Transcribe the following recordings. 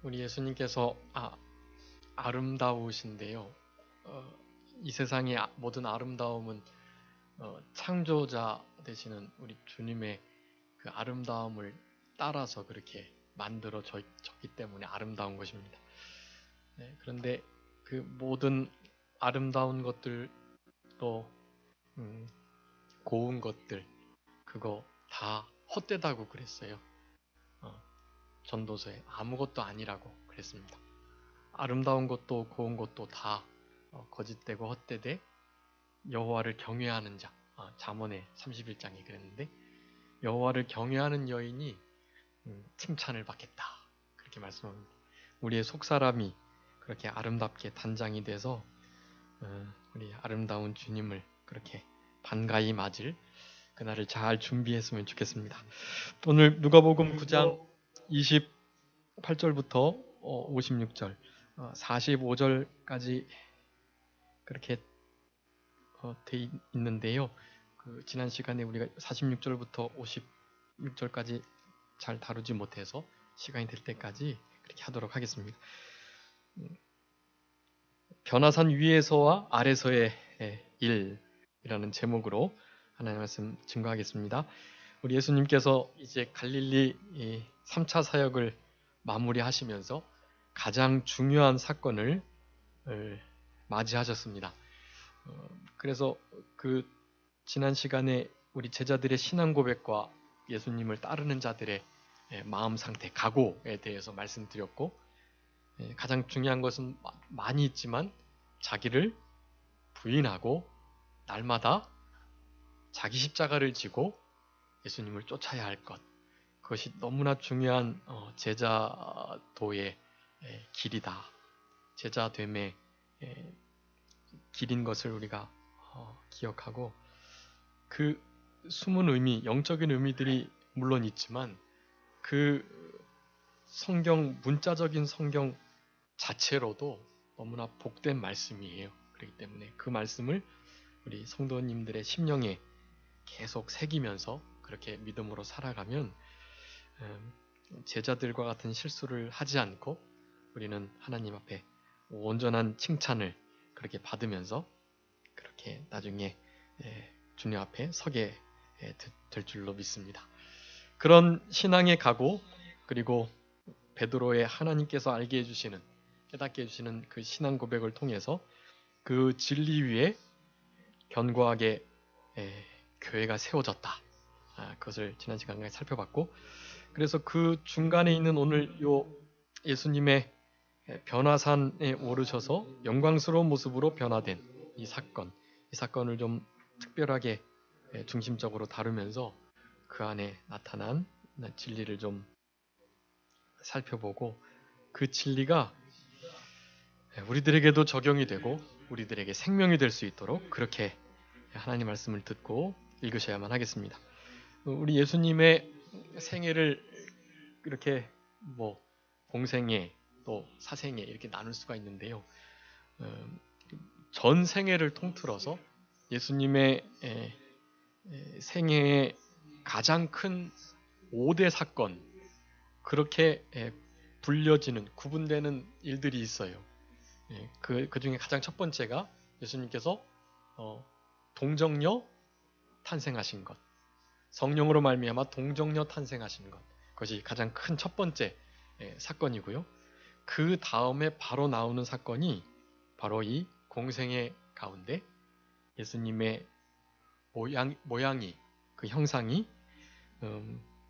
우리 예수님께서 아름다우신데요. 이 세상의 모든 아름다움은 창조자 되시는 우리 주님의 그 아름다움을 따라서 그렇게 만들어졌기 때문에 아름다운 것입니다. 네, 그런데 그 모든 아름다운 것들 또 고운 것들 그거 다 헛되다고 그랬어요. 전도서에 아무것도 아니라고 그랬습니다. 아름다운 것도 고운 것도 다 거짓되고 헛되되 여호와를 경외하는 자, 잠언의 31장에 그랬는데 여호와를 경외하는 여인이 칭찬을 받겠다 그렇게 말씀합니다. 우리의 속사람이 그렇게 아름답게 단장이 돼서 우리 아름다운 주님을 그렇게 반가이 맞을 그날을 잘 준비했으면 좋겠습니다. 오늘 누가복음 9장 28절부터 56절 45절까지 그렇게 돼 있는데요. 지난 시간에 우리가 46절부터 56절까지 잘 다루지 못해서 시간이 될 때까지 그렇게 하도록 하겠습니다. 변화산 위에서와 아래서의 일이라는 제목으로 하나님의 말씀 증거하겠습니다. 우리 예수님께서 이제 갈릴리 3차 사역을 마무리하시면서 가장 중요한 사건을 맞이하셨습니다. 그래서 그 지난 시간에 우리 제자들의 신앙 고백과 예수님을 따르는 자들의 마음 상태, 각오에 대해서 말씀드렸고 가장 중요한 것은 많이 있지만 자기를 부인하고 날마다 자기 십자가를 지고 예수님을 쫓아야 할 것, 그것이 너무나 중요한 제자도의 길이다. 제자됨의 길인 것을 우리가 기억하고 그 숨은 의미, 영적인 의미들이 물론 있지만 그 성경, 문자적인 성경 자체로도 너무나 복된 말씀이에요. 그렇기 때문에 그 말씀을 우리 성도님들의 심령에 계속 새기면서 그렇게 믿음으로 살아가면 제자들과 같은 실수를 하지 않고 우리는 하나님 앞에 온전한 칭찬을 그렇게 받으면서 그렇게 나중에 주님 앞에 서게 될 줄로 믿습니다. 그런 신앙의 각오 그리고 베드로의 하나님께서 알게 해주시는 깨닫게 해주시는 그 신앙 고백을 통해서 그 진리 위에 견고하게 교회가 세워졌다. 그것을 지난 시간에 살펴봤고 그래서 그 중간에 있는 오늘 요 예수님의 변화산에 오르셔서 영광스러운 모습으로 변화된 이 사건을 좀 특별하게 중심적으로 다루면서 그 안에 나타난 진리를 좀 살펴보고 그 진리가 우리들에게도 적용이 되고 우리들에게 생명이 될 수 있도록 그렇게 하나님 말씀을 듣고 읽으셔야만 하겠습니다. 우리 예수님의 생애를 이렇게 공생애 또 사생애 이렇게 나눌 수가 있는데요. 전 생애를 통틀어서 예수님의 생애의 가장 큰 5대 사건 그렇게 불려지는 구분되는 일들이 있어요. 그 중에 가장 첫 번째가 예수님께서 동정녀 탄생하신 것, 성령으로 말미암아 동정녀 탄생하신 것, 그것이 가장 큰 첫 번째 사건이고요. 그 다음에 바로 나오는 사건이 바로 이 공생애 가운데 예수님의 모양이 그 형상이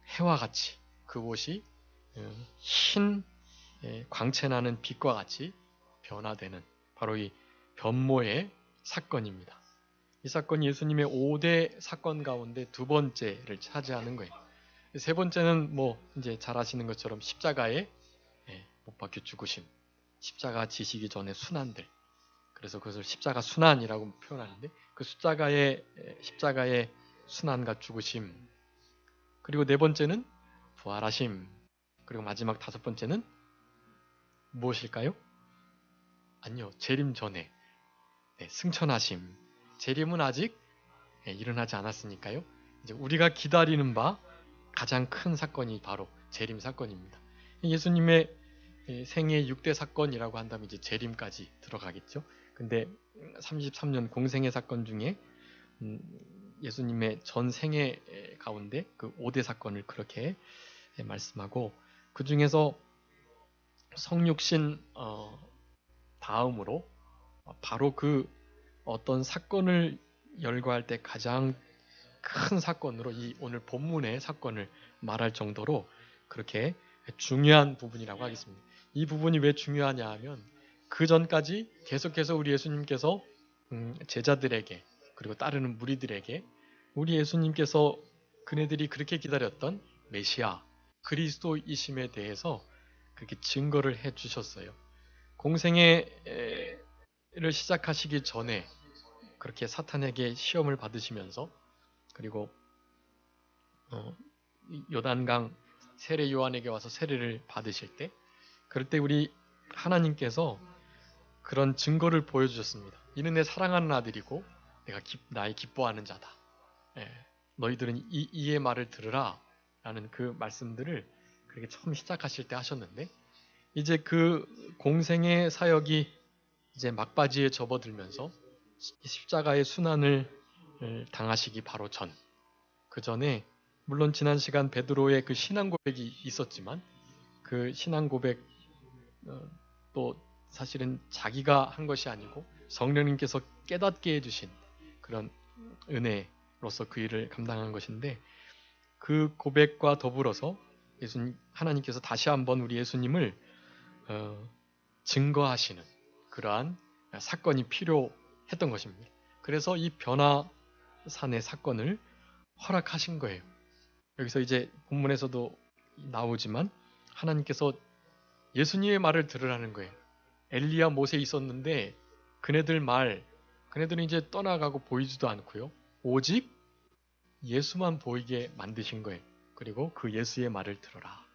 해와 같이 그곳이 흰 광채나는 빛과 같이 변화되는 바로 이 변모의 사건입니다. 이 사건이 예수님의 5대 사건 가운데 두 번째를 차지하는 거예요. 세 번째는 이제 잘 아시는 것처럼 십자가에 못 박혀 죽으심, 십자가 지시기 전에 순환들. 그래서 그것을 십자가 순환이라고 표현하는데 그 십자가의 순환과 죽으심. 그리고 네 번째는 부활하심. 그리고 마지막 다섯 번째는 무엇일까요? 아니요, 재림 전에 승천하심. 재림은 아직 일어나지 않았으니까요. 이제 우리가 기다리는 바 가장 큰 사건이 바로 재림 사건입니다. 예수님의 생애 6대 사건이라고 한다면 이제 재림까지 들어가겠죠. 근데 33년 공생애 사건 중에 예수님의 전 생애 가운데 그 5대 사건을 그렇게 말씀하고, 그 중에서 성육신 다음으로 바로 그 어떤 사건을 열거할 때 가장 큰 사건으로 이 오늘 본문의 사건을 말할 정도로 그렇게 중요한 부분이라고 하겠습니다. 이 부분이 왜 중요하냐 하면 그 전까지 계속해서 우리 예수님께서 제자들에게 그리고 따르는 무리들에게 우리 예수님께서 그네들이 그렇게 기다렸던 메시아 그리스도이심에 대해서 그렇게 증거를 해 주셨어요. 공생애를 시작하시기 전에 그렇게 사탄에게 시험을 받으시면서, 그리고 요단강 세례 요한에게 와서 세례를 받으실 때, 그럴 때 우리 하나님께서 그런 증거를 보여주셨습니다. 이는 내 사랑하는 아들이고 내가 나의 기뻐하는 자다. 예, 너희들은 이의 말을 들으라 라는 그 말씀들을 그렇게 처음 시작하실 때 하셨는데, 이제 그 공생의 사역이 이제 막바지에 접어들면서 십자가의 순환을 당하시기 바로 전, 그 전에 물론 지난 시간 베드로의 그 신앙 고백이 있었지만 그 신앙 고백 또 사실은 자기가 한 것이 아니고 성령님께서 깨닫게 해주신 그런 은혜로서 그 일을 감당한 것인데, 그 고백과 더불어서 예수님 하나님께서 다시 한번 우리 예수님을 증거하시는 그러한 사건이 필요했던 것입니다. 그래서 이 변화산의 사건을 허락하신 거예요. 여기서 이제 본문에서도 나오지만 하나님께서 예수님의 말을 들으라는 거예요. 엘리야 모세 있었는데 그네들은 이제 떠나가고 보이지도 않고요. 오직 예수만 보이게 만드신 거예요. 그리고 그 예수의 말을 들어라.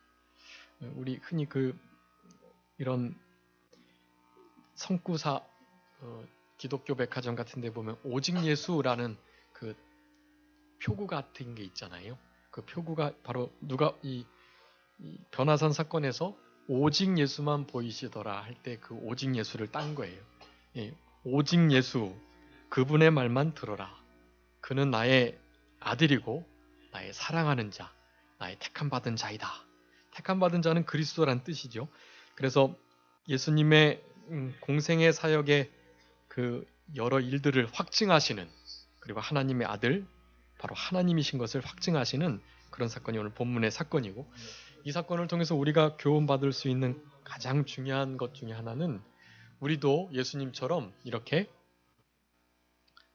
우리 흔히 이런 성구사 기독교 백화점 같은 데 보면 오직 예수라는 그 표구 같은 게 있잖아요. 그 표구가 바로 누가 이 변화산 사건에서 오직 예수만 보이시더라 할 때 그 오직 예수를 딴 거예요. 예, 오직 예수, 그분의 말만 들어라. 그는 나의 아들이고 나의 사랑하는 자, 나의 택함 받은 자이다. 택함 받은 자는 그리스도란 뜻이죠. 그래서 예수님의 공생의 사역의 그 여러 일들을 확증하시는, 그리고 하나님의 아들, 바로 하나님이신 것을 확증하시는 그런 사건이 오늘 본문의 사건이고, 이 사건을 통해서 우리가 교훈받을 수 있는 가장 중요한 것 중에 하나는 우리도 예수님처럼 이렇게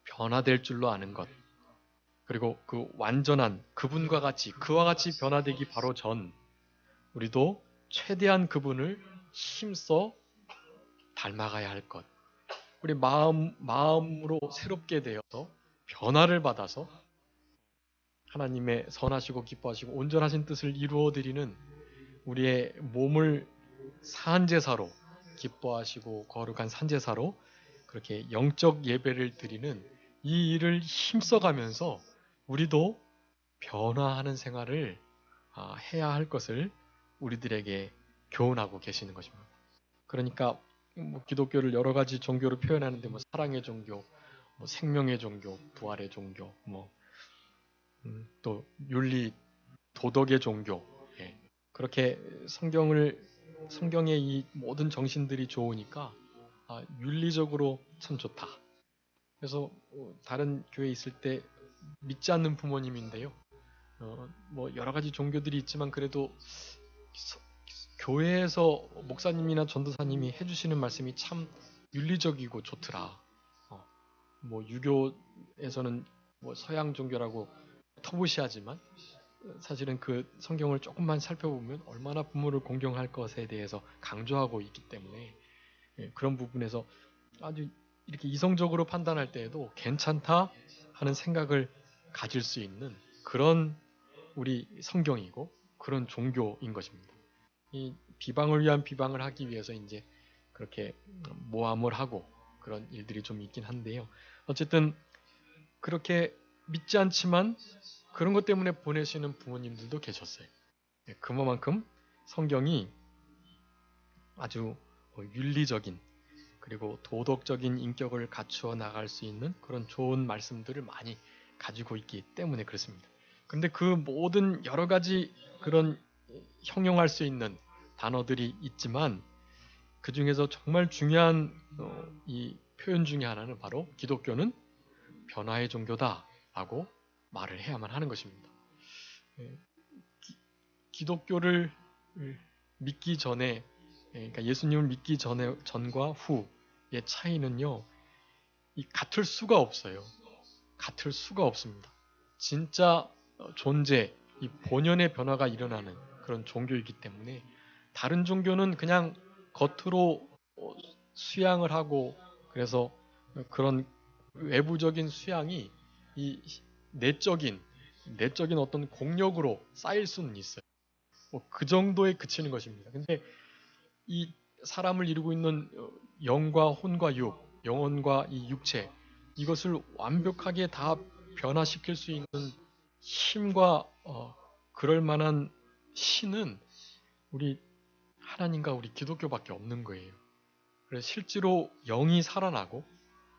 변화될 줄로 아는 것, 그리고 그 완전한 그분과 같이 그와 같이 변화되기 바로 전 우리도 최대한 그분을 힘써 닮아가야 할 것. 우리 마음으로 새롭게 되어서 변화를 받아서 하나님의 선하시고 기뻐하시고 온전하신 뜻을 이루어 드리는 우리의 몸을 산제사로, 기뻐하시고 거룩한 산제사로 그렇게 영적 예배를 드리는 이 일을 힘써가면서 우리도 변화하는 생활을 해야 할 것을 우리들에게 교훈하고 계시는 것입니다. 그러니까 뭐 기독교를 여러 가지 종교로 표현하는데 뭐 사랑의 종교, 뭐 생명의 종교, 부활의 종교, 또 윤리, 도덕의 종교, 예. 그렇게 성경의 이 모든 정신들이 좋으니까 윤리적으로 참 좋다. 그래서 다른 교회에 있을 때 믿지 않는 부모님인데요. 뭐 여러 가지 종교들이 있지만 그래도 교회에서 목사님이나 전도사님이 해주시는 말씀이 참 윤리적이고 좋더라. 뭐 유교에서는 뭐 서양 종교라고 터부시하지만 사실은 그 성경을 조금만 살펴보면 얼마나 부모를 공경할 것에 대해서 강조하고 있기 때문에 그런 부분에서 아주 이렇게 이성적으로 판단할 때에도 괜찮다 하는 생각을 가질 수 있는 그런 우리 성경이고 그런 종교인 것입니다. 이 비방을 위한 비방을 하기 위해서 이제 그렇게 모함을 하고 그런 일들이 좀 있긴 한데요. 어쨌든 그렇게 믿지 않지만 그런 것 때문에 보내시는 부모님들도 계셨어요. 그만큼 성경이 아주 윤리적인 그리고 도덕적인 인격을 갖추어 나갈 수 있는 그런 좋은 말씀들을 많이 가지고 있기 때문에 그렇습니다. 그런데 그 모든 여러 가지 그런 형용할 수 있는 단어들이 있지만 그 중에서 정말 중요한 이 표현 중에 하나는 바로 기독교는 변화의 종교다라고 말을 해야만 하는 것입니다. 기독교를 믿기 전에, 그러니까 예수님을 믿기 전과 후의 차이는요, 같을 수가 없어요. 같을 수가 없습니다. 진짜 존재, 이 본연의 변화가 일어나는 그런 종교이기 때문에 다른 종교는 그냥 겉으로 수양을 하고 그래서 그런 외부적인 수양이 이 내적인 어떤 공력으로 쌓일 수는 있어요. 그 정도에 그치는 것입니다. 근데 이 사람을 이루고 있는 영과 혼과 육, 영혼과 이 육체 이것을 완벽하게 다 변화시킬 수 있는 힘과 그럴 만한 신은 우리 하나님과 우리 기독교밖에 없는 거예요. 그래서 실제로 영이 살아나고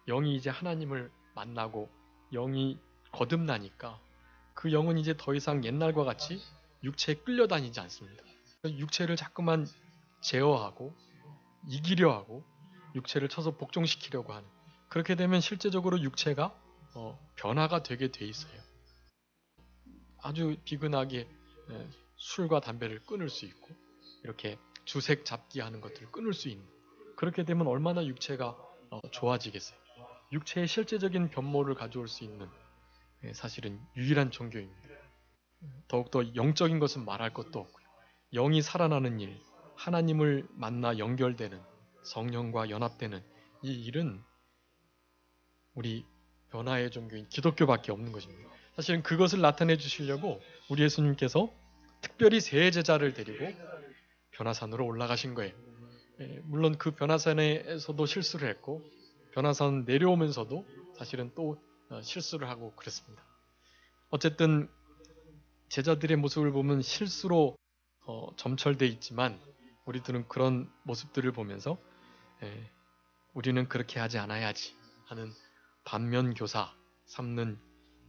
영이 이제 하나님을 만나고 영이 거듭나니까 그 영은 이제 더 이상 옛날과 같이 육체에 끌려다니지 않습니다. 육체를 자꾸만 제어하고 이기려 하고 육체를 쳐서 복종시키려고 하는 그렇게 되면 실제적으로 육체가 변화가 되게 돼 있어요. 아주 비근하게 술과 담배를 끊을 수 있고 이렇게 주색 잡기 하는 것들을 끊을 수 있는 그렇게 되면 얼마나 육체가 좋아지겠어요. 육체의 실제적인 변모를 가져올 수 있는 사실은 유일한 종교입니다. 더욱더 영적인 것은 말할 것도 없고요. 영이 살아나는 일, 하나님을 만나 연결되는 성령과 연합되는 이 일은 우리 변화의 종교인 기독교밖에 없는 것입니다. 사실은 그것을 나타내 주시려고 우리 예수님께서 특별히 세 제자를 데리고 변화산으로 올라가신 거예요. 물론 그 변화산에서도 실수를 했고 변화산 내려오면서도 사실은 또 실수를 하고 그랬습니다. 어쨌든 제자들의 모습을 보면 실수로 점철돼 있지만 우리들은 그런 모습들을 보면서 우리는 그렇게 하지 않아야지 하는 반면교사 삼는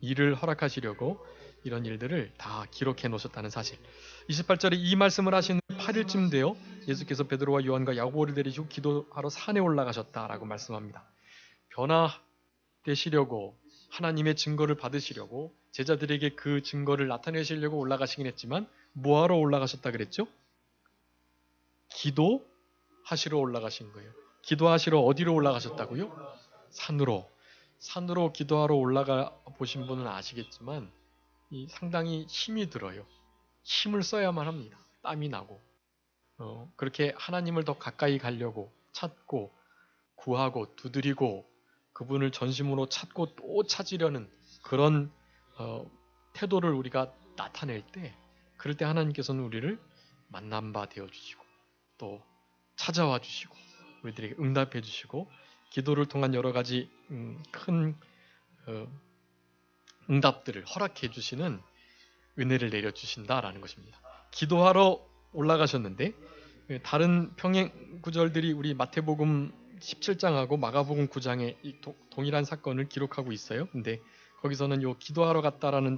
일을 허락하시려고 이런 일들을 다 기록해 놓으셨다는 사실. 28절에 이 말씀을 하신 8일쯤 되어 예수께서 베드로와 요한과 야고보를 데리시고 기도하러 산에 올라가셨다라고 말씀합니다. 변화되시려고 하나님의 증거를 받으시려고 제자들에게 그 증거를 나타내시려고 올라가시긴 했지만 뭐하러 올라가셨다 그랬죠? 기도하시러 올라가신 거예요. 기도하시러 어디로 올라가셨다고요? 산으로. 산으로 기도하러 올라가 보신 분은 아시겠지만 상당히 힘이 들어요. 힘을 써야만 합니다. 땀이 나고. 그렇게 하나님을 더 가까이 가려고 찾고 구하고 두드리고 그분을 전심으로 찾고 또 찾으려는 그런 태도를 우리가 나타낼 때 그럴 때 하나님께서는 우리를 만난 바 되어주시고 또 찾아와 주시고 우리들에게 응답해 주시고 기도를 통한 여러 가지 큰 응답들을 허락해 주시는 은혜를 내려주신다라는 것입니다. 기도하러 올라가셨는데 다른 평행 구절들이 우리 마태복음 17장하고 마가복음 9장에 동일한 사건을 기록하고 있어요. 근데 거기서는 요 기도하러 갔다라는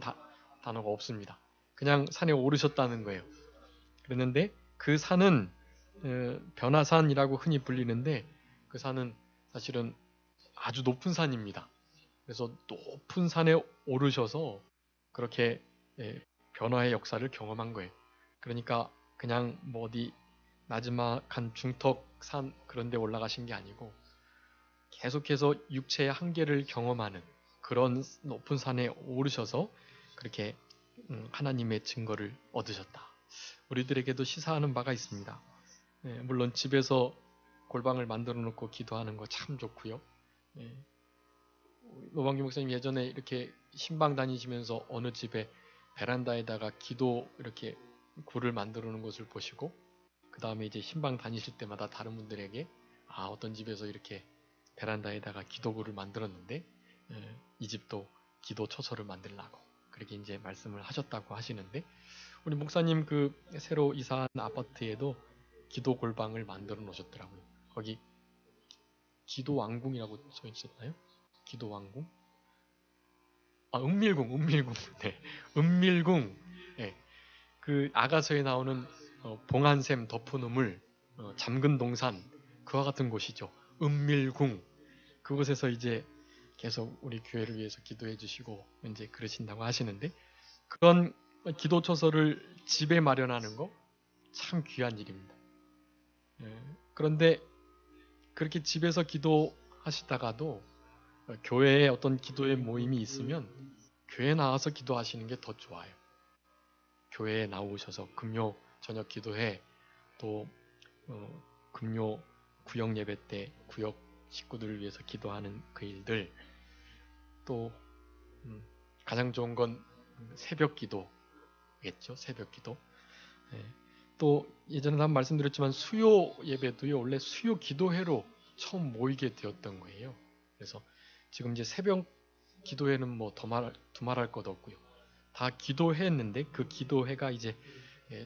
단어가 없습니다. 그냥 산에 오르셨다는 거예요. 그랬는데 그 산은 변화산이라고 흔히 불리는데 그 산은 사실은 아주 높은 산입니다. 그래서 높은 산에 오르셔서 그렇게 변화의 역사를 경험한 거예요. 그러니까 그냥 뭐 어디 나지막한 중턱산 그런 데 올라가신 게 아니고 계속해서 육체의 한계를 경험하는 그런 높은 산에 오르셔서 그렇게 하나님의 증거를 얻으셨다. 우리들에게도 시사하는 바가 있습니다. 물론 집에서 골방을 만들어 놓고 기도하는 거 참 좋고요. 노방규 목사님 예전에 이렇게 신방 다니시면서 어느 집에 베란다에다가 기도 이렇게 굴을 만들어 놓은 것을 보시고 그 다음에 이제 신방 다니실 때마다 다른 분들에게 어떤 집에서 이렇게 베란다에다가 기도굴을 만들었는데 이 집도 기도 처소를 만들라고 그렇게 이제 말씀을 하셨다고 하시는데 우리 목사님 그 새로 이사한 아파트에도 기도 골방을 만들어 놓으셨더라고요. 거기 기도 왕궁이라고 써 있었나요? 기도 왕궁? 아, 은밀궁, 은밀궁. 네, 은밀궁. 네, 그 아가서에 나오는 봉안샘 덮은 우물, 잠근 동산, 그와 같은 곳이죠. 은밀궁. 그곳에서 이제 계속 우리 교회를 위해서 기도해 주시고 이제 그러신다고 하시는데, 그런 기도처서를 집에 마련하는 거 참 귀한 일입니다. 그런데 그렇게 집에서 기도하시다가도 교회에 어떤 기도의 모임이 있으면 교회에 나와서 기도하시는 게 더 좋아요. 교회에 나오셔서 금요 저녁 기도회, 또 금요 구역 예배 때 구역 식구들을 위해서 기도하는 그 일들, 또 가장 좋은 건 새벽 기도겠죠. 새벽 기도. 예. 또 예전에 한번 말씀드렸지만 수요 예배도요, 원래 수요 기도회로 처음 모이게 되었던 거예요. 그래서 지금 이제 새벽 기도회는 뭐 두말할 것 없고요. 다 기도회였는데 그 기도회가 이제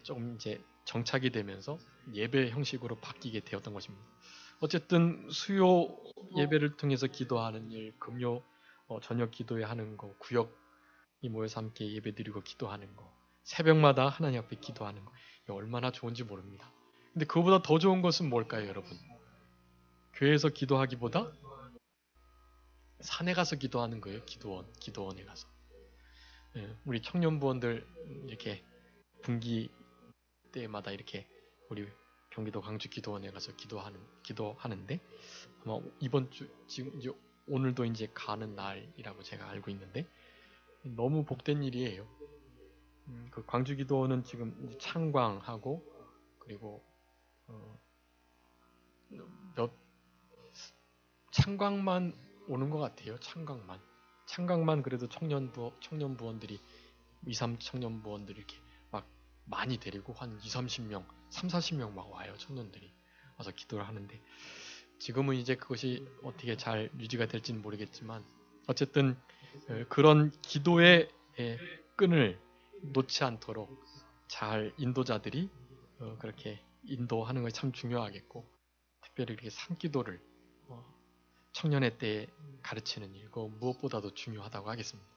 조금 이제 정착이 되면서 예배 형식으로 바뀌게 되었던 것입니다. 어쨌든 수요 예배를 통해서 기도하는 일, 금요 저녁 기도회 하는 거, 구역이 모여서 함께 예배드리고 기도하는 거, 새벽마다 하나님 앞에 기도하는 거, 얼마나 좋은지 모릅니다. 근데 그보다 더 좋은 것은 뭘까요, 여러분? 교회에서 기도하기보다 산에 가서 기도하는 거예요. 기도원에 가서. 우리 청년부원들 이렇게 분기 때마다 이렇게 우리 경기도 광주 기도원에 가서 기도하는데, 아마 이번 주 지금 이제 오늘도 이제 가는 날이라고 제가 알고 있는데, 너무 복된 일이에요. 그 광주 기도원은 지금 이제 창광하고, 그리고 몇 창광만 오는 것 같아요. 창광만 그래도 청년부원들이 2, 3 청년부원들이 이렇게 막 많이 데리고 한 2, 30명, 3, 40명 막 와요. 청년들이 와서 기도를 하는데, 지금은 이제 그것이 어떻게 잘 유지가 될지는 모르겠지만, 어쨌든 그런 기도의 끈을 놓지 않도록 잘 인도자들이 그렇게 인도하는 것이 참 중요하겠고, 특별히 이렇게 산기도를 청년의 때에 가르치는 일고 무엇보다도 중요하다고 하겠습니다.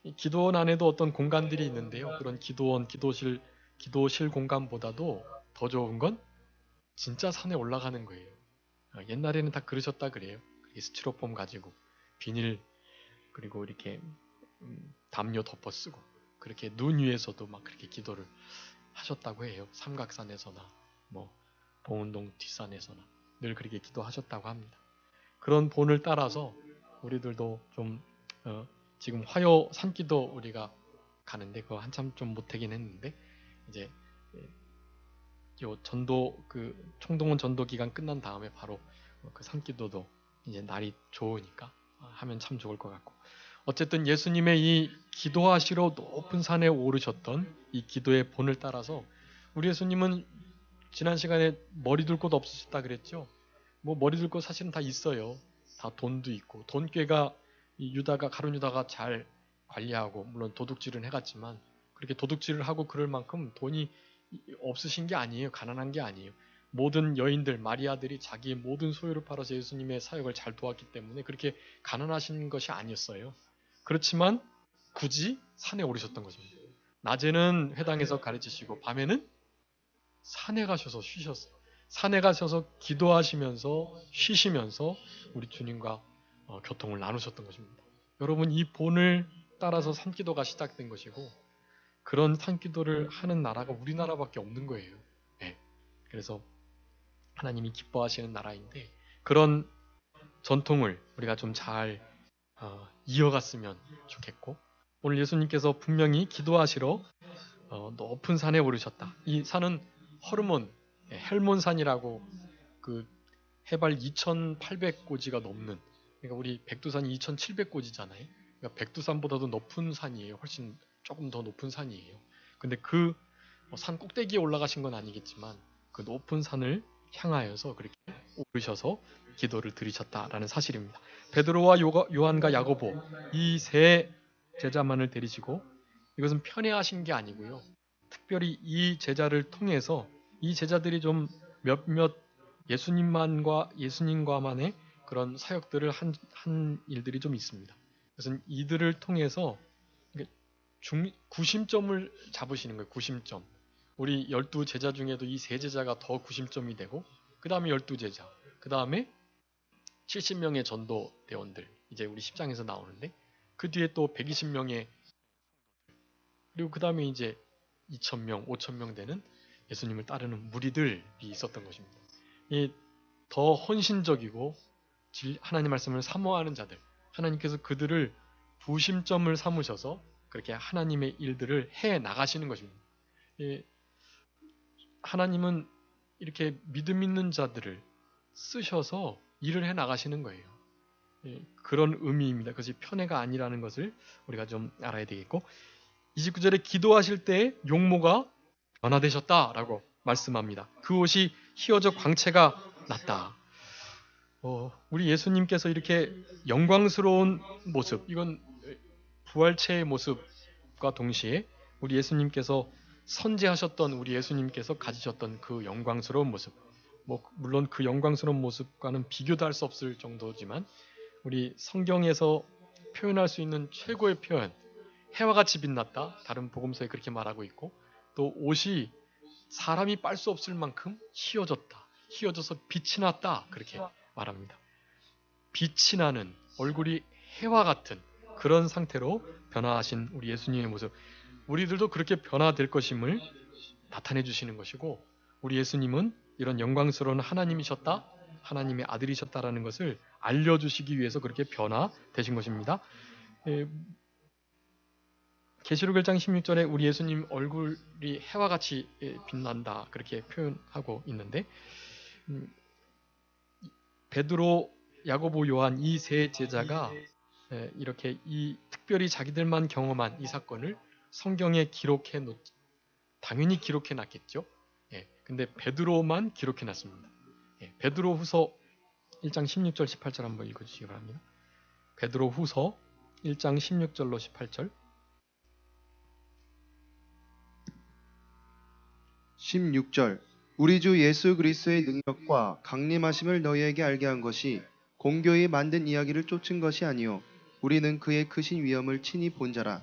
이 기도원 안에도 어떤 공간들이 있는데요. 그런 기도원, 기도실 공간보다도 더 좋은 건 진짜 산에 올라가는 거예요. 옛날에는 다 그러셨다 그래요. 스티로폼 가지고 비닐, 그리고 이렇게 담요 덮어 쓰고 그렇게 눈 위에서도 막 그렇게 기도를 하셨다고 해요. 삼각산에서나 뭐 봉은동 뒷산에서나 늘 그렇게 기도하셨다고 합니다. 그런 본을 따라서 우리들도 좀 지금 화요 산기도 우리가 가는데 그거 한참 좀 못하긴 했는데, 이제 요 전도 그 총동원 전도 기간 끝난 다음에 바로 그 산기도도 이제 날이 좋으니까 하면 참 좋을 것 같고, 어쨌든 예수님의 이 기도하시러 높은 산에 오르셨던 이 기도의 본을 따라서 우리 예수님은 지난 시간에 머리 둘 곳 없으셨다 그랬죠. 뭐 머리 둘 곳 사실은 다 있어요. 다 돈도 있고, 돈꾀가 가룟 유다가 잘 관리하고, 물론 도둑질은 해갔지만 그렇게 도둑질을 하고 그럴 만큼 돈이 없으신 게 아니에요. 가난한 게 아니에요. 모든 여인들, 마리아들이 자기의 모든 소유를 팔아서 예수님의 사역을 잘 도왔기 때문에 그렇게 가난하신 것이 아니었어요. 그렇지만 굳이 산에 오르셨던 것입니다. 낮에는 회당에서 가르치시고 밤에는 산에 가셔서 쉬셨어요. 산에 가셔서 기도하시면서 쉬시면서 우리 주님과 교통을 나누셨던 것입니다. 여러분, 이 본을 따라서 산기도가 시작된 것이고, 그런 산기도를 하는 나라가 우리나라밖에 없는 거예요. 네. 그래서 하나님이 기뻐하시는 나라인데, 그런 전통을 우리가 좀 잘 이어갔으면 좋겠고, 오늘 예수님께서 분명히 기도하시러 높은 산에 오르셨다. 이 산은 헬몬산이라고, 그 해발 2,800고지가 넘는, 그러니까 우리 백두산이 2,700고지잖아요. 그러니까 백두산보다도 높은 산이에요. 훨씬 조금 더 높은 산이에요. 근데 그 산 꼭대기에 올라가신 건 아니겠지만 그 높은 산을 향하여서 그렇게 오르셔서 기도를 드리셨다라는 사실입니다. 베드로와 요한과 야고보, 이 세 제자만을 데리시고, 이것은 편애하신 게 아니고요. 특별히 이 제자를 통해서 이 제자들이 좀 몇몇 예수님과만의 그런 사역들을 한 일들이 좀 있습니다. 그래서 이들을 통해서 구심점을 잡으시는 거예요. 구심점. 우리 12제자 중에도 이 세 제자가 더 구심점이 되고, 그 다음에 12제자, 그 다음에 70명의 전도대원들, 이제 우리 10장에서 나오는데, 그 뒤에 또 120명의, 그리고 그 다음에 이제 2,000명, 5,000명 되는 예수님을 따르는 무리들이 있었던 것입니다. 더 헌신적이고 하나님 말씀을 사모하는 자들, 하나님께서 그들을 부심점을 삼으셔서 그렇게 하나님의 일들을 해 나가시는 것입니다. 하나님은 이렇게 믿음 있는 자들을 쓰셔서 일을 해 나가시는 거예요. 그런 의미입니다. 그것이 편애가 아니라는 것을 우리가 좀 알아야 되겠고, 29절에 기도하실 때 용모가 변화되셨다라고 말씀합니다. 그 옷이 희어져 광채가 났다. 우리 예수님께서 이렇게 영광스러운 모습, 이건 부활체의 모습과 동시에 우리 예수님께서 선지하셨던 우리 예수님께서 가지셨던 그 영광스러운 모습, 물론 그 영광스러운 모습과는 비교도 할 수 없을 정도지만 우리 성경에서 표현할 수 있는 최고의 표현, 해와 같이 빛났다. 다른 복음서에 그렇게 말하고 있고, 또 옷이 사람이 빨 수 없을 만큼 희어졌다. 희어져서 빛이 났다. 그렇게 말합니다. 빛이 나는, 얼굴이 해와 같은 그런 상태로 변화하신 우리 예수님의 모습, 우리들도 그렇게 변화될 것임을 나타내 주시는 것이고, 우리 예수님은 이런 영광스러운 하나님이셨다, 하나님의 아들이셨다라는 것을 알려주시기 위해서 그렇게 변화되신 것입니다. 계시록 1장 16절에 우리 예수님 얼굴이 해와 같이 빛난다 그렇게 표현하고 있는데, 베드로, 야고보, 요한 이 세 제자가 이렇게 특별히 자기들만 경험한 이 사건을 성경에 당연히 기록해 놨겠죠. 근데 베드로만 기록해 놨습니다. 베드로 후서 1장 16절 18절 한번 읽어주시기 바랍니다. 베드로 후서 1장 16절로 18절. 16절 우리 주 예수 그리스도의 능력과 강림하심을 너희에게 알게 한 것이 공교히 만든 이야기를 쫓은 것이 아니요 우리는 그의 크신 위엄을 친히 본 자라.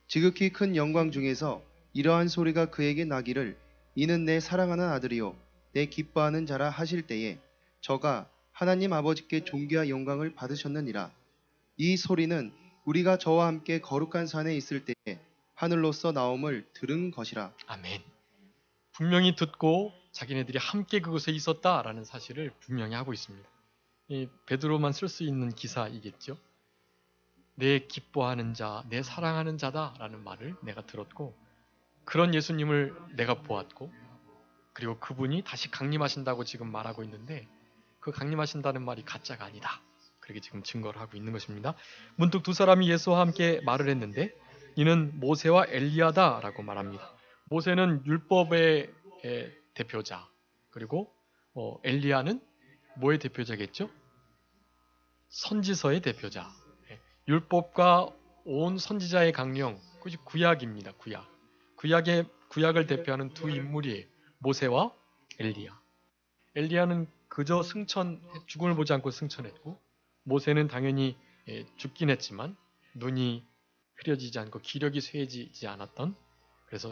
지극히 큰 영광 중에서 이러한 소리가 그에게 나기를 이는 내 사랑하는 아들이요 내 기뻐하는 자라 하실 때에 저가 하나님 아버지께 존귀와 영광을 받으셨느니라. 이 소리는 우리가 저와 함께 거룩한 산에 있을 때에 하늘로서 나옴을 들은 것이라. 아멘. 분명히 듣고 자기네들이 함께 그곳에 있었다라는 사실을 분명히 하고 있습니다. 베드로만 쓸 수 있는 기사이겠죠. 내 기뻐하는 자, 내 사랑하는 자다라는 말을 내가 들었고, 그런 예수님을 내가 보았고, 그리고 그분이 다시 강림하신다고 지금 말하고 있는데, 그 강림하신다는 말이 가짜가 아니다. 그렇게 지금 증거를 하고 있는 것입니다. 문득 두 사람이 예수와 함께 말을 했는데, 이는 모세와 엘리야다라고 말합니다. 모세는 율법의 대표자, 그리고 엘리야는 뭐의 대표자겠죠? 선지서의 대표자. 율법과 온 선지자의 강령, 그것이 구약입니다. 구약을 대표하는 두 인물이 모세와 엘리야. 엘리야는 그저 죽음을 보지 않고 승천했고, 모세는 당연히 죽긴 했지만 눈이 흐려지지 않고 기력이 쇠해지지 않았던,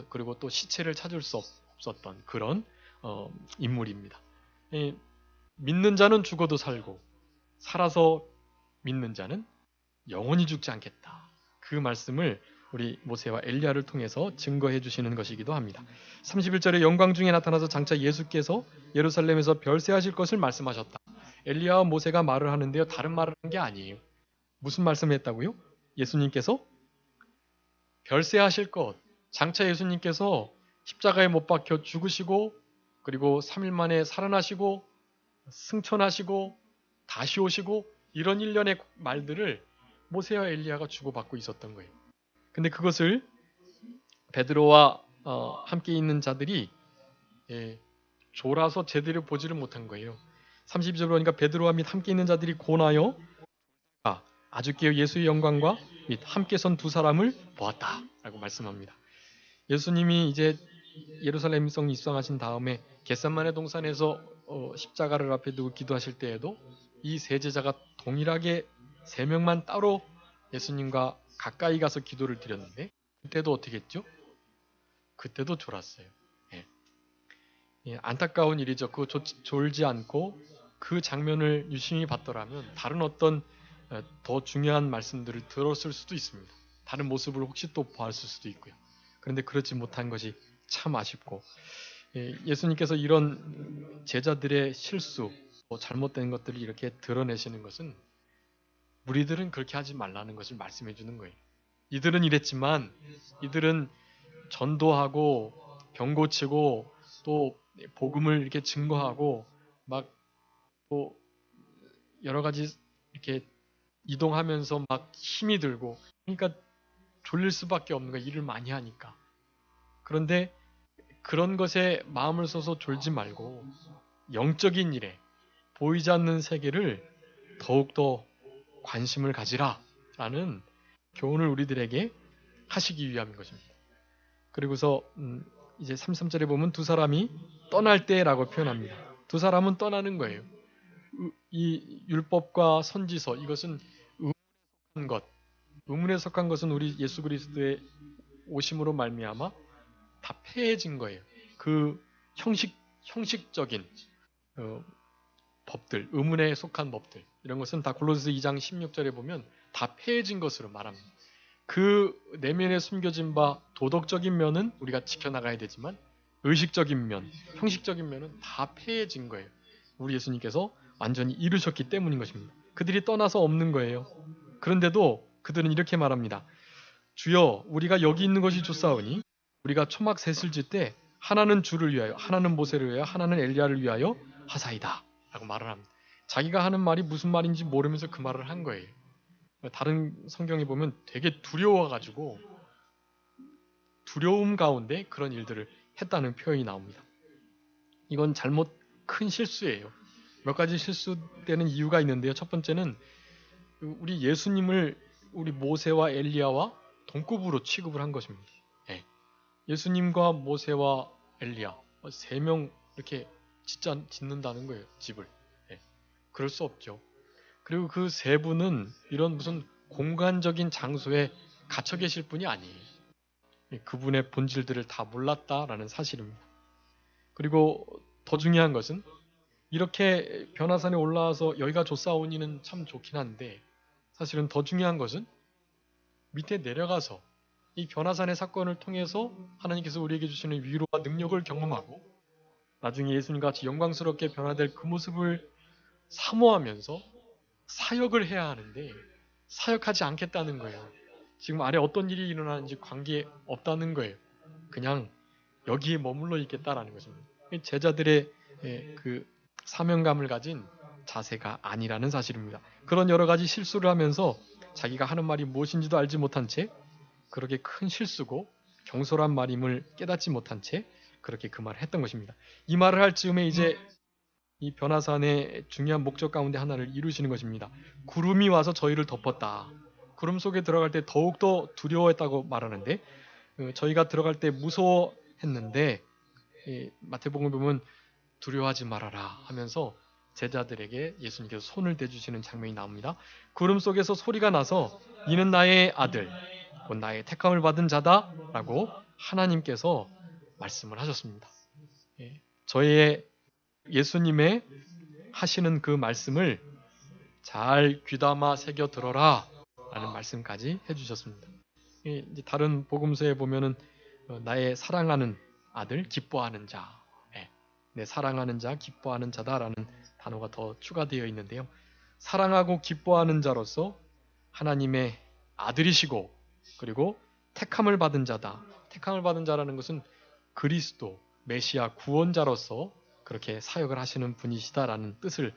그리고 또 시체를 찾을 수 없었던 그런 인물입니다. 믿는 자는 죽어도 살고 살아서 믿는 자는 영원히 죽지 않겠다. 그 말씀을 우리 모세와 엘리야를 통해서 증거해 주시는 것이기도 합니다. 31절에 영광 중에 나타나서 장차 예수께서 예루살렘에서 별세하실 것을 말씀하셨다. 엘리야와 모세가 말을 하는데요, 다른 말을 한 게 아니에요. 무슨 말씀을 했다고요? 예수님께서 별세하실 것, 장차 예수님께서 십자가에 못 박혀 죽으시고, 그리고 3일 만에 살아나시고 승천하시고 다시 오시고, 이런 일련의 말들을 모세와 엘리야가 주고받고 있었던 거예요. 근데 그것을 베드로와 함께 있는 자들이 졸아서 제대로 보지를 못한 거예요. 32절로 보니까 베드로와 및 함께 있는 자들이 고나여 아주께의 예수의 영광과 및 함께 선 두 사람을 보았다 라고 말씀합니다. 예수님이 이제 예루살렘 성 입성하신 다음에 겟세마네 동산에서 십자가를 앞에 두고 기도하실 때에도 이 세 제자가 동일하게 세 명만 따로 예수님과 가까이 가서 기도를 드렸는데 그때도 어떻게 했죠? 그때도 졸았어요. 예. 예, 안타까운 일이죠. 그 졸지 않고 그 장면을 유심히 봤더라면 다른 어떤 더 중요한 말씀들을 들었을 수도 있습니다. 다른 모습을 혹시 또 보았을 수도 있고요. 그런데 그렇지 못한 것이 참 아쉽고 예수님께서 이런 제자들의 실수, 잘못된 것들을 이렇게 드러내시는 것은 무리들은 그렇게 하지 말라는 것을 말씀해 주는 거예요. 이들은 이랬지만 이들은 전도하고 병 고치고 또 복음을 이렇게 증거하고 막 또 여러 가지 이렇게 이동하면서 막 힘이 들고 그러니까 졸릴 수밖에 없는 거예요. 일을 많이 하니까. 그런데 그런 것에 마음을 써서 졸지 말고 영적인 일에 보이지 않는 세계를 더욱더 관심을 가지라라는 교훈을 우리들에게 하시기 위함인 것입니다. 그리고서 이제 33절에 보면 두 사람이 떠날 때라고 표현합니다. 두 사람은 떠나는 거예요. 이 율법과 선지서 이것은 의문에 속한 것, 의문에 속한 것은 우리 예수 그리스도의 오심으로 말미암아 다 폐해진 거예요. 그 형식적인 법들, 의문에 속한 법들 이런 것은 다 골로새 2장 16절에 보면 다 폐해진 것으로 말합니다. 그 내면에 숨겨진 바 도덕적인 면은 우리가 지켜나가야 되지만 의식적인 면, 형식적인 면은 다 폐해진 거예요. 우리 예수님께서 완전히 이루셨기 때문인 것입니다. 그들이 떠나서 없는 거예요. 그런데도 그들은 이렇게 말합니다. 주여 우리가 여기 있는 것이 좋사오니 우리가 초막 셋을 짓 때 하나는 주를 위하여 하나는 모세를 위하여 하나는 엘리야를 위하여 하사이다 라고 말을 합니다. 자기가 하는 말이 무슨 말인지 모르면서 그 말을 한 거예요. 다른 성경에 보면 되게 두려워가지고 두려움 가운데 그런 일들을 했다는 표현이 나옵니다. 이건 큰 실수예요. 몇 가지 실수되는 이유가 있는데요. 첫 번째는 우리 예수님을 우리 모세와 엘리야와 동급으로 취급을 한 것입니다. 예. 예수님과 모세와 엘리야 세 명 이렇게 짓는다는 거예요. 집을. 예. 그럴 수 없죠. 그리고 그 세 분은 이런 무슨 공간적인 장소에 갇혀 계실 분이 아니에요. 그분의 본질들을 다 몰랐다라는 사실입니다. 그리고 더 중요한 것은 이렇게 변화산에 올라와서 여기가 좋사오니는 참 좋긴 한데 사실은 더 중요한 것은 밑에 내려가서 이 변화산의 사건을 통해서 하나님께서 우리에게 주시는 위로와 능력을 경험하고 나중에 예수님과 같이 영광스럽게 변화될 그 모습을 사모하면서 사역을 해야 하는데 사역하지 않겠다는 거예요. 지금 아래 어떤 일이 일어나는지 관계 없다는 거예요. 그냥 여기에 머물러 있겠다라는 것입니다. 제자들의 그 사명감을 가진 자세가 아니라는 사실입니다. 그런 여러 가지 실수를 하면서 자기가 하는 말이 무엇인지도 알지 못한 채 그렇게 큰 실수고 경솔한 말임을 깨닫지 못한 채 그렇게 그 말을 했던 것입니다. 이 말을 할 즈음에 이제 이 변화산의 중요한 목적 가운데 하나를 이루시는 것입니다. 구름이 와서 저희를 덮었다. 구름 속에 들어갈 때 더욱더 두려워했다고 말하는데 저희가 들어갈 때 무서워했는데 마태복음을 보면 두려워하지 말아라 하면서 제자들에게 예수님께서 손을 대주시는 장면이 나옵니다. 구름 속에서 소리가 나서 이는 나의 아들, 곧 나의 택함을 받은 자다라고 하나님께서 말씀을 하셨습니다. 저의 예수님의 하시는 그 말씀을 잘 귀담아 새겨 들어라 라는 말씀까지 해주셨습니다. 이제 다른 복음서에 보면은 나의 사랑하는 아들 기뻐하는 자, 내 사랑하는 자 기뻐하는 자다라는 단어가 더 추가되어 있는데요. 사랑하고 기뻐하는 자로서 하나님의 아들이시고 그리고 택함을 받은 자다. 택함을 받은 자라는 것은 그리스도 메시아 구원자로서 그렇게 사역을 하시는 분이시다라는 뜻을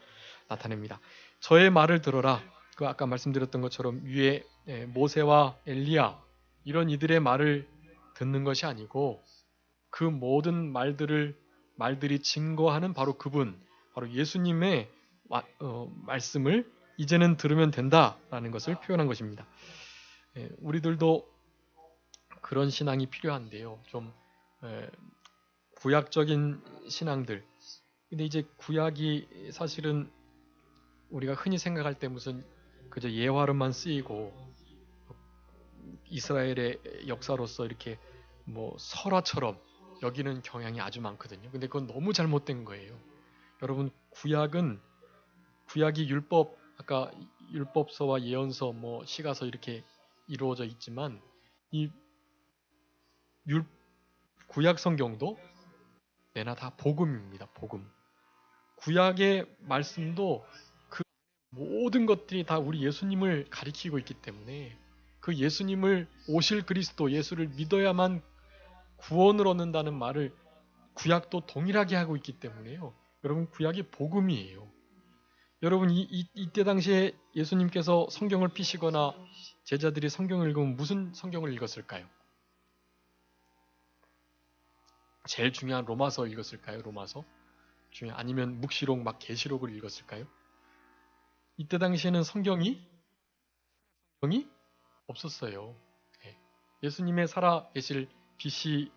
나타냅니다. 저의 말을 들어라. 그 아까 말씀드렸던 것처럼 위에 모세와 엘리야 이런 이들의 말을 듣는 것이 아니고 그 모든 말들이 증거하는 바로 그분, 바로 예수님의 말씀을 이제는 들으면 된다라는 것을 표현한 것입니다. 우리들도 그런 신앙이 필요한데요. 좀 구약적인 신앙들. 근데 이제 구약이 사실은 우리가 흔히 생각할 때 무슨 그저 예화로만 쓰이고 이스라엘의 역사로서 이렇게 뭐 설화처럼 여기는 경향이 아주 많거든요. 근데 그건 너무 잘못된 거예요. 여러분 구약이 율법 아까 율법서와 예언서 뭐 시가서 이렇게 이루어져 있지만 이 구약 성경도 내나 다 복음입니다. 복음. 구약의 말씀도 그 모든 것들이 다 우리 예수님을 가리키고 있기 때문에 그 예수님을 오실 그리스도 예수를 믿어야만 구원을 얻는다는 말을 구약도 동일하게 하고 있기 때문에요. 여러분 구약이 복음이에요. 여러분 이때 당시에 예수님께서 성경을 피시거나 제자들이 성경을 읽으면 무슨 성경을 읽었을까요? 제일 중요한 로마서 읽었을까요? 로마서? 아니면 묵시록 막 계시록을 읽었을까요? 이때 당시에는 성경이 없었어요. 예. 예수님의 살아 계실 BC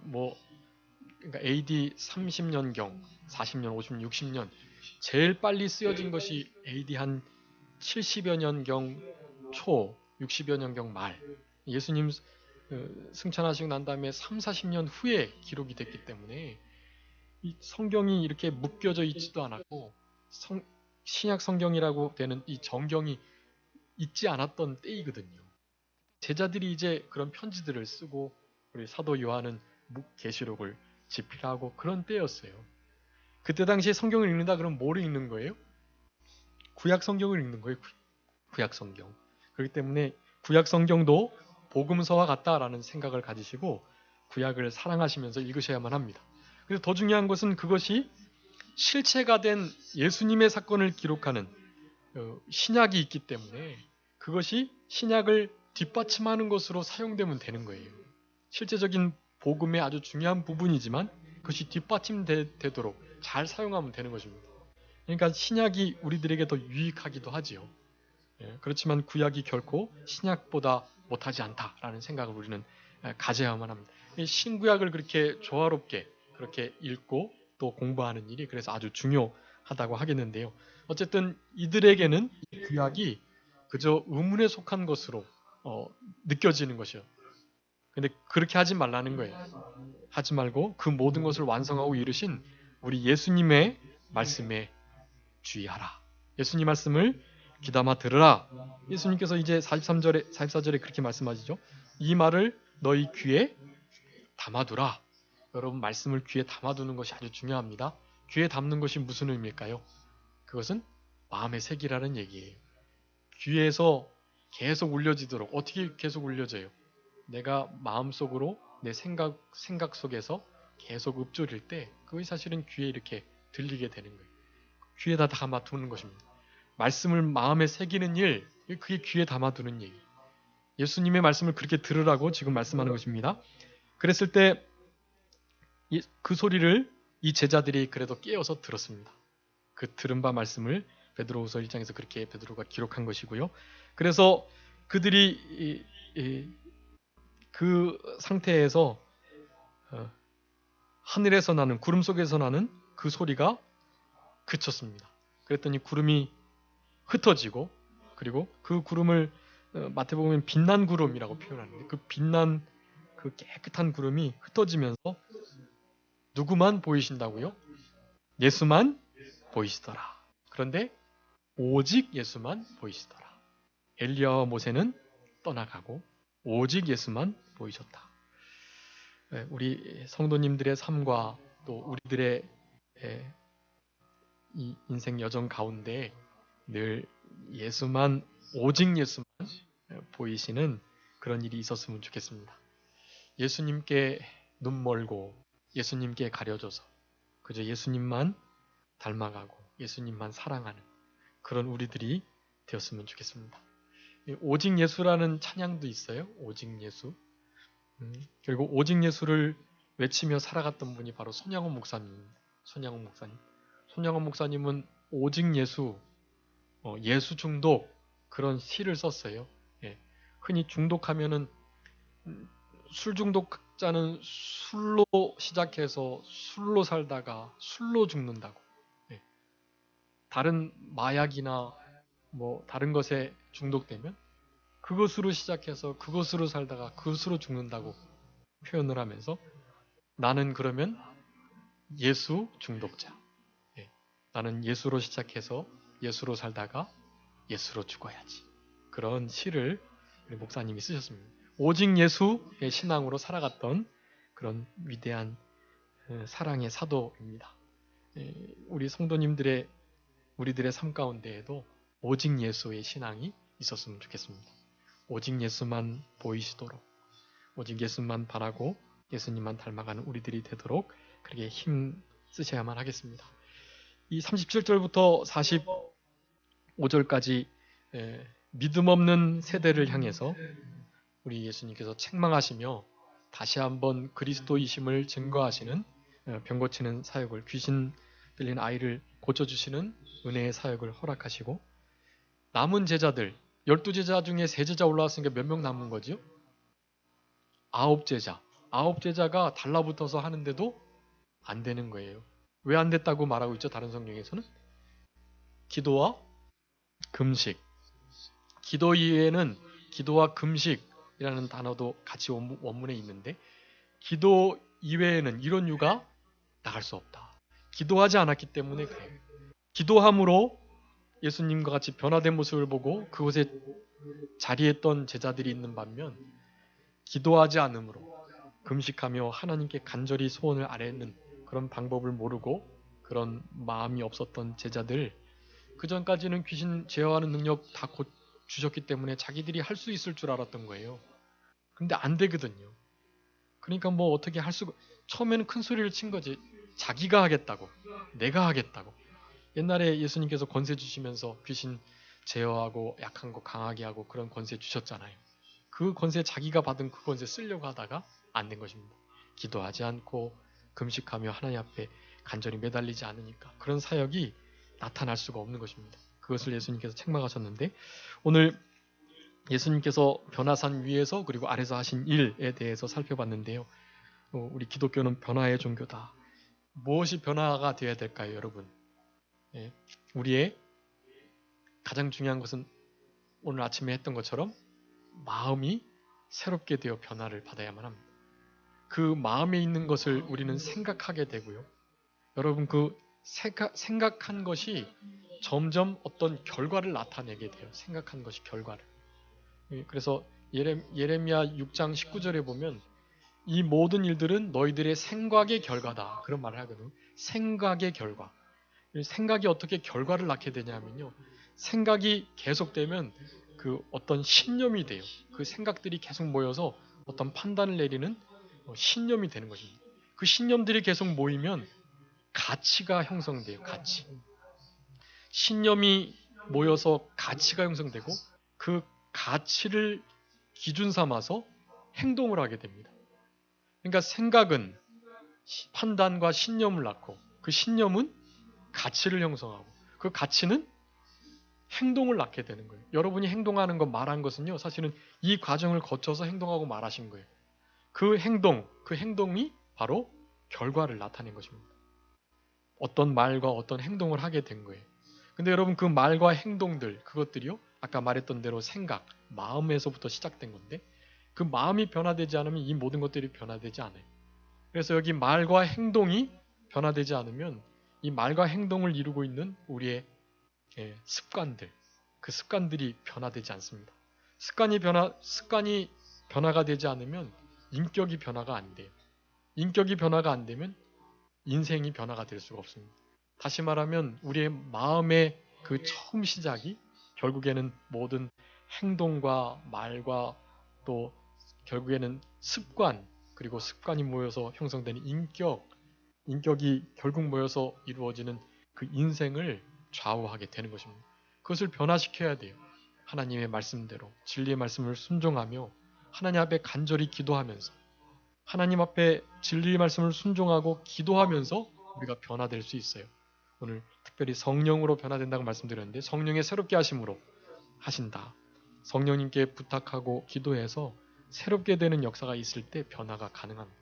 그러니까 AD 30년경, 40년, 50년, 60년 제일 빨리 쓰여진 것이 AD 한 70여 년경 초, 60여 년경 말. 예수님 승천하시고 난 다음에 3, 40년 후에 기록이 됐기 때문에 이 성경이 이렇게 묶여져 있지도 않았고 신약 성경이라고 되는 이 정경이 있지 않았던 때이거든요. 제자들이 이제 그런 편지들을 쓰고 우리 사도 요한은 계시록을 집필하고 그런 때였어요. 그때 당시에 성경을 읽는다 그러면 뭐를 읽는 거예요? 구약 성경을 읽는 거예요. 구약 성경. 그렇기 때문에 구약 성경도 복음서와 같다라는 생각을 가지시고 구약을 사랑하시면서 읽으셔야만 합니다. 그래서 더 중요한 것은 그것이 실체가 된 예수님의 사건을 기록하는 신약이 있기 때문에 그것이 신약을 뒷받침하는 것으로 사용되면 되는 거예요. 실제적인 복음의 아주 중요한 부분이지만 그것이 뒷받침되도록 잘 사용하면 되는 것입니다. 그러니까 신약이 우리들에게 더 유익하기도 하지요. 그렇지만 구약이 결코 신약보다 못하지 않다라는 생각을 우리는 가져야만 합니다. 신구약을 그렇게 조화롭게 그렇게 읽고 또 공부하는 일이 그래서 아주 중요하다고 하겠는데요. 어쨌든 이들에게는 이 구약이 그저 의문에 속한 것으로 느껴지는 것이요. 근데 그렇게 하지 말라는 거예요. 하지 말고 그 모든 것을 완성하고 이루신 우리 예수님의 말씀에 주의하라. 예수님 말씀을 귀담아 들으라. 예수님께서 이제 43절에 44절에 그렇게 말씀하시죠. 이 말을 너희 귀에 담아두라. 여러분 말씀을 귀에 담아두는 것이 아주 중요합니다. 귀에 담는 것이 무슨 의미일까요? 그것은 마음의 색이라는 얘기예요. 귀에서 계속 울려지도록 어떻게 계속 울려져요? 내가 마음속으로 내 생각 속에서 계속 읊조릴 때 그것이 사실은 귀에 이렇게 들리게 되는 거예요. 귀에다 담아두는 것입니다. 말씀을 마음에 새기는 일, 그게 귀에 담아두는 얘기. 예수님의 말씀을 그렇게 들으라고 지금 말씀하는 것입니다. 그랬을 때 그 소리를 이 제자들이 그래도 깨어서 들었습니다. 그 들은 바 말씀을 베드로후서 1장에서 그렇게 베드로가 기록한 것이고요. 그래서 그들이 그 상태에서 하늘에서 나는 구름 속에서 나는 그 소리가 그쳤습니다. 그랬더니 구름이 흩어지고 그리고 그 구름을 마태복음은 빛난 구름이라고 표현하는데 그 빛난 그 깨끗한 구름이 흩어지면서 누구만 보이신다고요? 예수만 보이시더라. 그런데 오직 예수만 보이시더라. 엘리야와 모세는 떠나가고 오직 예수만 보이셨다. 우리 성도님들의 삶과 또 우리들의 이 인생 여정 가운데 늘 예수만 오직 예수만 보이시는 그런 일이 있었으면 좋겠습니다. 예수님께 눈 멀고 예수님께 가려져서 그저 예수님만 닮아가고 예수님만 사랑하는 그런 우리들이 되었으면 좋겠습니다. 오직 예수라는 찬양도 있어요. 오직 예수. 그리고 오직 예수를 외치며 살아갔던 분이 바로 손양원 목사님입니다. 손양원 목사님. 손양원 목사님은 오직 예수, 예수 중독 그런 시를 썼어요. 흔히 중독하면은 술 중독 중독자는 술로 시작해서 술로 살다가 술로 죽는다고. 예. 다른 마약이나 뭐 다른 것에 중독되면 그것으로 시작해서 그것으로 살다가 그것으로 죽는다고 표현을 하면서 나는 그러면 예수 중독자. 예. 나는 예수로 시작해서 예수로 살다가 예수로 죽어야지. 그런 시를 우리 목사님이 쓰셨습니다. 오직 예수의 신앙으로 살아갔던 그런 위대한 사랑의 사도입니다. 우리 성도님들의 우리들의 삶 가운데에도 오직 예수의 신앙이 있었으면 좋겠습니다. 오직 예수만 보이시도록, 오직 예수만 바라고 예수님만 닮아가는 우리들이 되도록 그렇게 힘 쓰셔야만 하겠습니다. 이 37절부터 45절까지 믿음 없는 세대를 향해서 우리 예수님께서 책망하시며 다시 한번 그리스도이심을 증거하시는 병 고치는 사역을, 귀신 들린 아이를 고쳐주시는 은혜의 사역을 허락하시고, 남은 제자들 12제자 중에 3제자 올라왔으니까 몇 명 남은 거죠? 9제자. 9제자가 달라붙어서 하는데도 안 되는 거예요. 왜 안 됐다고 말하고 있죠? 다른 성경에서는 기도와 금식. 기도 이외에는 기도와 금식이라는 단어도 같이 원문에 있는데, 기도 이외에는 이런 이유가 나갈 수 없다. 기도하지 않았기 때문에 그래요. 기도함으로 예수님과 같이 변화된 모습을 보고 그곳에 자리했던 제자들이 있는 반면, 기도하지 않으므로 금식하며 하나님께 간절히 소원을 아뢰는 그런 방법을 모르고 그런 마음이 없었던 제자들, 그전까지는 귀신 제어하는 능력 다 주셨기 때문에 자기들이 할 수 있을 줄 알았던 거예요. 근데 안 되거든요. 그러니까 뭐 어떻게 할 수가, 처음에는 큰 소리를 친 거지. 자기가 하겠다고, 내가 하겠다고. 옛날에 예수님께서 권세 주시면서 귀신 제어하고 약한 거 강하게 하고 그런 권세 주셨잖아요. 그 권세, 자기가 받은 그 권세 쓰려고 하다가 안 된 것입니다. 기도하지 않고 금식하며 하나님 앞에 간절히 매달리지 않으니까 그런 사역이 나타날 수가 없는 것입니다. 그것을 예수님께서 책망하셨는데, 오늘 예수님께서 변화산 위에서 그리고 아래서 하신 일에 대해서 살펴봤는데요. 우리 기독교는 변화의 종교다. 무엇이 변화가 되어야 될까요, 여러분? 예, 우리의 가장 중요한 것은 오늘 아침에 했던 것처럼 마음이 새롭게 되어 변화를 받아야만 합니다. 그 마음에 있는 것을 우리는 생각하게 되고요. 여러분, 그 생각한 것이 점점 어떤 결과를 나타내게 돼요. 생각한 것이 결과를. 그래서 예레미야 6장 19절에 보면 이 모든 일들은 너희들의 생각의 결과다. 그런 말을 하거든요. 생각의 결과. 생각이 어떻게 결과를 낳게 되냐면요. 생각이 계속되면 그 어떤 신념이 돼요. 그 생각들이 계속 모여서 어떤 판단을 내리는 신념이 되는 것입니다. 그 신념들이 계속 모이면 가치가 형성돼요. 가치. 신념이 모여서 가치가 형성되고 그 가치를 기준 삼아서 행동을 하게 됩니다. 그러니까 생각은 판단과 신념을 낳고 그 신념은 가치를 형성하고 그 가치는 행동을 낳게 되는 거예요. 여러분이 행동하는 것, 말한 것은요, 사실은 이 과정을 거쳐서 행동하고 말하신 거예요. 그 행동이 바로 결과를 나타낸 것입니다. 어떤 말과 어떤 행동을 하게 된 거예요. 근데 여러분, 그 말과 행동들, 그것들이요, 아까 말했던 대로 생각, 마음에서부터 시작된 건데, 그 마음이 변화되지 않으면 이 모든 것들이 변화되지 않아요. 그래서 여기 말과 행동이 변화되지 않으면 이 말과 행동을 이루고 있는 우리의 습관들, 그 습관들이 변화되지 않습니다. 습관이 변화가 되지 않으면 인격이 변화가 안 돼요. 인격이 변화가 안 되면 인생이 변화가 될 수가 없습니다. 다시 말하면 우리의 마음의 그 처음 시작이 결국에는 모든 행동과 말과 또 결국에는 습관, 그리고 습관이 모여서 형성되는 인격이 결국 모여서 이루어지는 그 인생을 좌우하게 되는 것입니다. 그것을 변화시켜야 돼요. 하나님의 말씀대로 진리의 말씀을 순종하며 하나님 앞에 간절히 기도하면서, 하나님 앞에 진리의 말씀을 순종하고 기도하면서 우리가 변화될 수 있어요. 오늘 특별히 성령으로 변화된다고 말씀드렸는데, 성령의 새롭게 하심으로 하신다. 성령님께 부탁하고 기도해서 새롭게 되는 역사가 있을 때 변화가 가능합니다.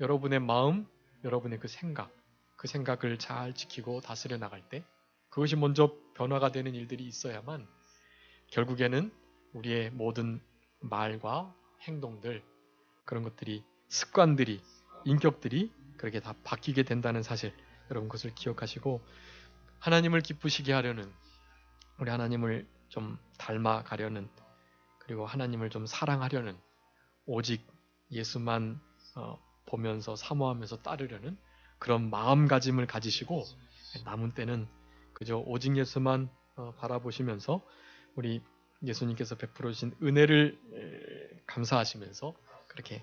여러분의 마음, 여러분의 그 생각을 잘 지키고 다스려 나갈 때 그것이 먼저 변화가 되는 일들이 있어야만 결국에는 우리의 모든 말과 행동들, 그런 것들이, 습관들이, 인격들이 그렇게 다 바뀌게 된다는 사실, 여러분 그것을 기억하시고 하나님을 기쁘시게 하려는, 우리 하나님을 좀 닮아가려는, 그리고 하나님을 좀 사랑하려는, 오직 예수만 보면서 사모하면서 따르려는 그런 마음가짐을 가지시고 남은 때는 그저 오직 예수만 바라보시면서 우리 예수님께서 베풀어 주신 은혜를 감사하시면서 그렇게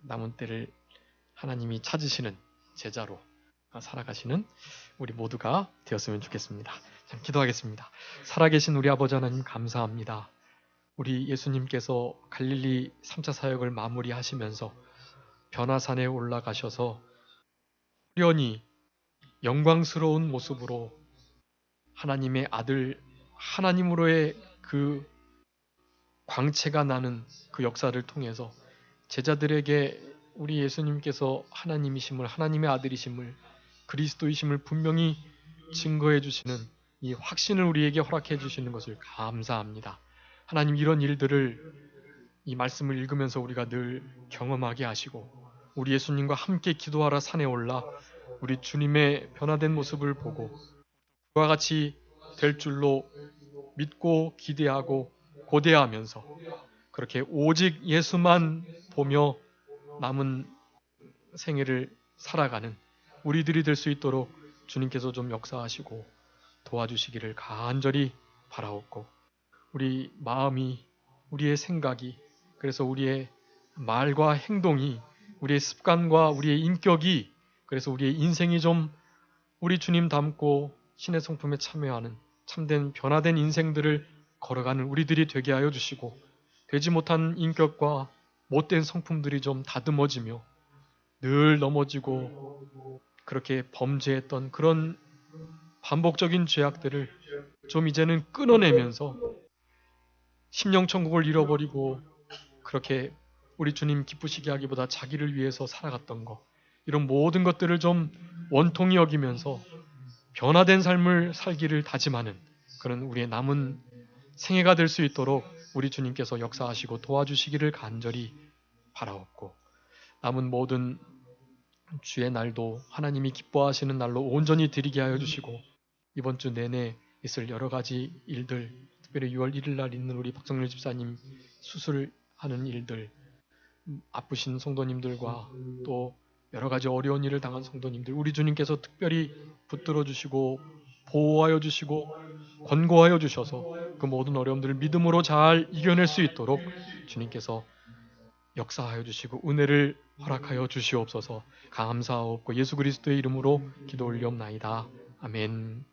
남은 때를 하나님이 찾으시는 제자로 살아가시는 우리 모두가 되었으면 좋겠습니다. 자, 기도하겠습니다. 살아계신 우리 아버지 하나님 감사합니다. 우리 예수님께서 갈릴리 3차 사역을 마무리하시면서 변화산에 올라가셔서 후련히 영광스러운 모습으로 하나님의 아들, 하나님으로의 그 광채가 나는 그 역사를 통해서 제자들에게 우리 예수님께서 하나님이심을, 하나님의 아들이심을, 그리스도이심을 분명히 증거해 주시는 이 확신을 우리에게 허락해 주시는 것을 감사합니다. 하나님, 이런 일들을 이 말씀을 읽으면서 우리가 늘 경험하게 하시고 우리 예수님과 함께 기도하러 산에 올라 우리 주님의 변화된 모습을 보고 그와 같이 될 줄로 믿고 기대하고 고대하면서 그렇게 오직 예수만 보며 남은 생애를 살아가는 우리들이 될 수 있도록 주님께서 좀 역사하시고 도와주시기를 간절히 바라옵고, 우리 마음이, 우리의 생각이, 그래서 우리의 말과 행동이, 우리의 습관과 우리의 인격이, 그래서 우리의 인생이 좀 우리 주님 닮고 신의 성품에 참여하는 참된 변화된 인생들을 걸어가는 우리들이 되게 하여 주시고, 되지 못한 인격과 못된 성품들이 좀 다듬어지며 늘 넘어지고 그렇게 범죄했던 그런 반복적인 죄악들을 좀 이제는 끊어내면서 심령천국을 잃어버리고 그렇게 우리 주님 기쁘시게 하기보다 자기를 위해서 살아갔던 것, 이런 모든 것들을 좀 원통히 여기면서 변화된 삶을 살기를 다짐하는 그런 우리의 남은 생애가 될 수 있도록 우리 주님께서 역사하시고 도와주시기를 간절히 바라옵고, 남은 모든 주의 날도 하나님이 기뻐하시는 날로 온전히 드리게 하여 주시고, 이번 주 내내 있을 여러 가지 일들, 특별히 6월 1일 날 있는 우리 박성렬 집사님 수술하는 일들, 아프신 성도님들과 또 여러 가지 어려운 일을 당한 성도님들, 우리 주님께서 특별히 붙들어 주시고 보호하여 주시고 권고하여 주셔서 그 모든 어려움들을 믿음으로 잘 이겨낼 수 있도록 주님께서 역사하여 주시고 은혜를 허락하여 주시옵소서. 감사하옵고 예수 그리스도의 이름으로 기도 올리옵나이다. 아멘.